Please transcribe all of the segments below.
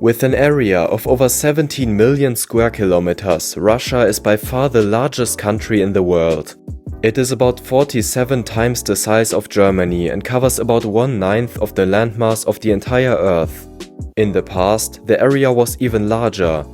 With an area of over 17 million square kilometers, Russia is by far the largest country in the world. It is about 47 times the size of Germany and covers about 1/9 of the landmass of the entire Earth. In the past, the area was even larger.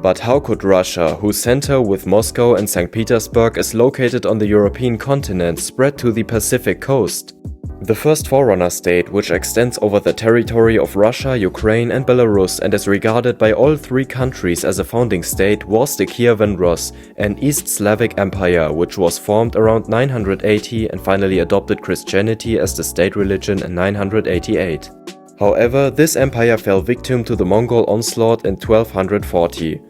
But how could Russia, whose center with Moscow and St. Petersburg is located on the European continent, spread to the Pacific coast? The first forerunner state, which extends over the territory of Russia, Ukraine and Belarus and is regarded by all three countries as a founding state, was the Kievan Rus, an East Slavic empire which was formed around 980 and finally adopted Christianity as the state religion in 988. However, this empire fell victim to the Mongol onslaught in 1240.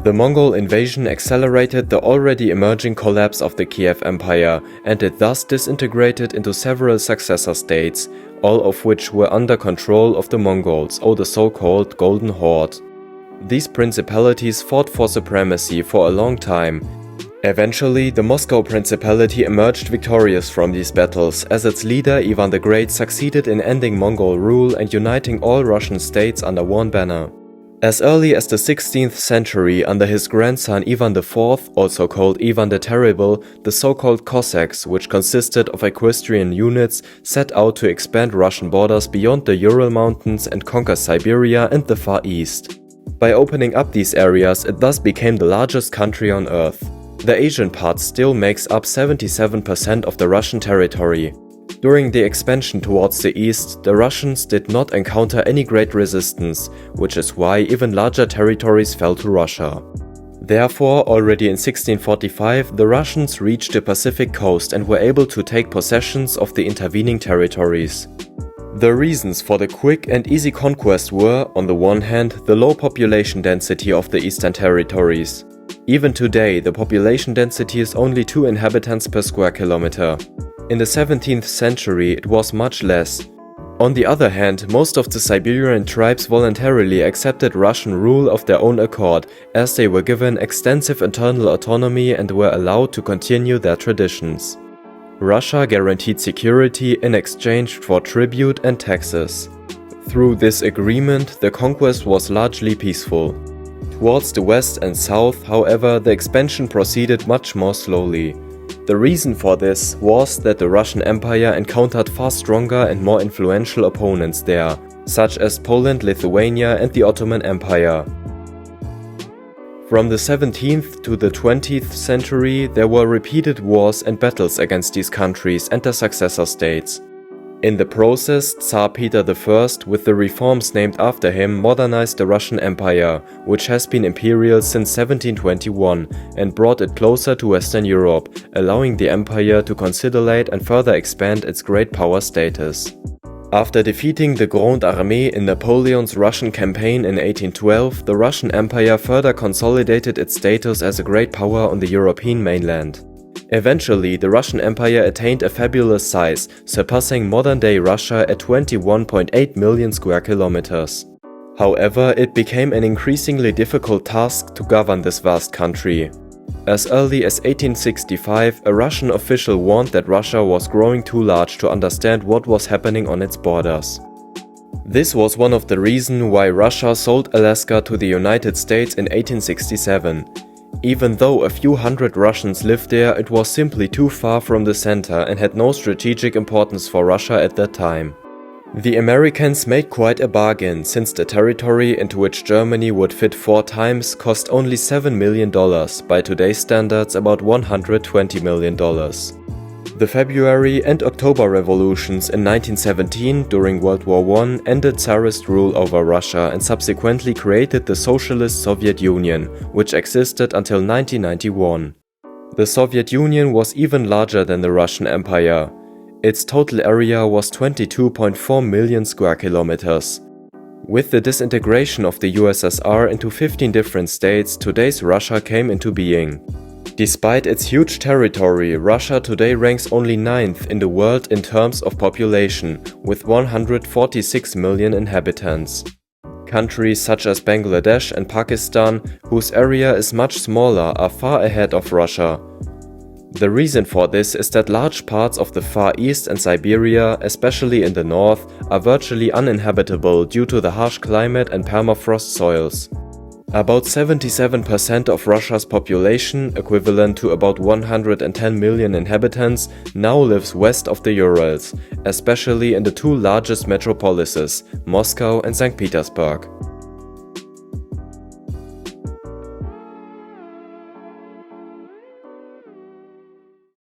The Mongol invasion accelerated the already emerging collapse of the Kiev Empire, and it thus disintegrated into several successor states, all of which were under control of the Mongols, or the so-called Golden Horde. These principalities fought for supremacy for a long time. Eventually, the Moscow Principality emerged victorious from these battles, as its leader Ivan the Great succeeded in ending Mongol rule and uniting all Russian states under one banner. As early as the 16th century, under his grandson Ivan IV, also called Ivan the Terrible, the so-called Cossacks, which consisted of equestrian units, set out to expand Russian borders beyond the Ural Mountains and conquer Siberia and the Far East. By opening up these areas, it thus became the largest country on Earth. The Asian part still makes up 77% of the Russian territory. During the expansion towards the east, the Russians did not encounter any great resistance, which is why even larger territories fell to Russia. Therefore, already in 1645, the Russians reached the Pacific coast and were able to take possessions of the intervening territories. The reasons for the quick and easy conquest were, on the one hand, the low population density of the eastern territories. Even today, the population density is only 2 inhabitants per square kilometer. In the 17th century, it was much less. On the other hand, most of the Siberian tribes voluntarily accepted Russian rule of their own accord, as they were given extensive internal autonomy and were allowed to continue their traditions. Russia guaranteed security in exchange for tribute and taxes. Through this agreement, the conquest was largely peaceful. Towards the west and south, however, the expansion proceeded much more slowly. The reason for this was that the Russian Empire encountered far stronger and more influential opponents there, such as Poland, Lithuania and the Ottoman Empire. From the 17th to the 20th century, there were repeated wars and battles against these countries and their successor states. In the process, Tsar Peter I, with the reforms named after him, modernized the Russian Empire, which has been imperial since 1721, and brought it closer to Western Europe, allowing the empire to consolidate and further expand its great power status. After defeating the Grande Armée in Napoleon's Russian campaign in 1812, the Russian Empire further consolidated its status as a great power on the European mainland. Eventually, the Russian Empire attained a fabulous size, surpassing modern-day Russia at 21.8 million square kilometers. However, it became an increasingly difficult task to govern this vast country. As early as 1865, a Russian official warned that Russia was growing too large to understand what was happening on its borders. This was one of the reasons why Russia sold Alaska to the United States in 1867. Even though a few hundred Russians lived there, it was simply too far from the center and had no strategic importance for Russia at that time. The Americans made quite a bargain, since the territory into which Germany would fit 4 times cost only $7 million, by today's standards about $120 million. The February and October revolutions in 1917 during World War I ended Tsarist rule over Russia and subsequently created the Socialist Soviet Union, which existed until 1991. The Soviet Union was even larger than the Russian Empire. Its total area was 22.4 million square kilometers. With the disintegration of the USSR into 15 different states, today's Russia came into being. Despite its huge territory, Russia today ranks only 9th in the world in terms of population, with 146 million inhabitants. Countries such as Bangladesh and Pakistan, whose area is much smaller, are far ahead of Russia. The reason for this is that large parts of the Far East and Siberia, especially in the north, are virtually uninhabitable due to the harsh climate and permafrost soils. About 77% of Russia's population, equivalent to about 110 million inhabitants, now lives west of the Urals, especially in the two largest metropolises, Moscow and St. Petersburg.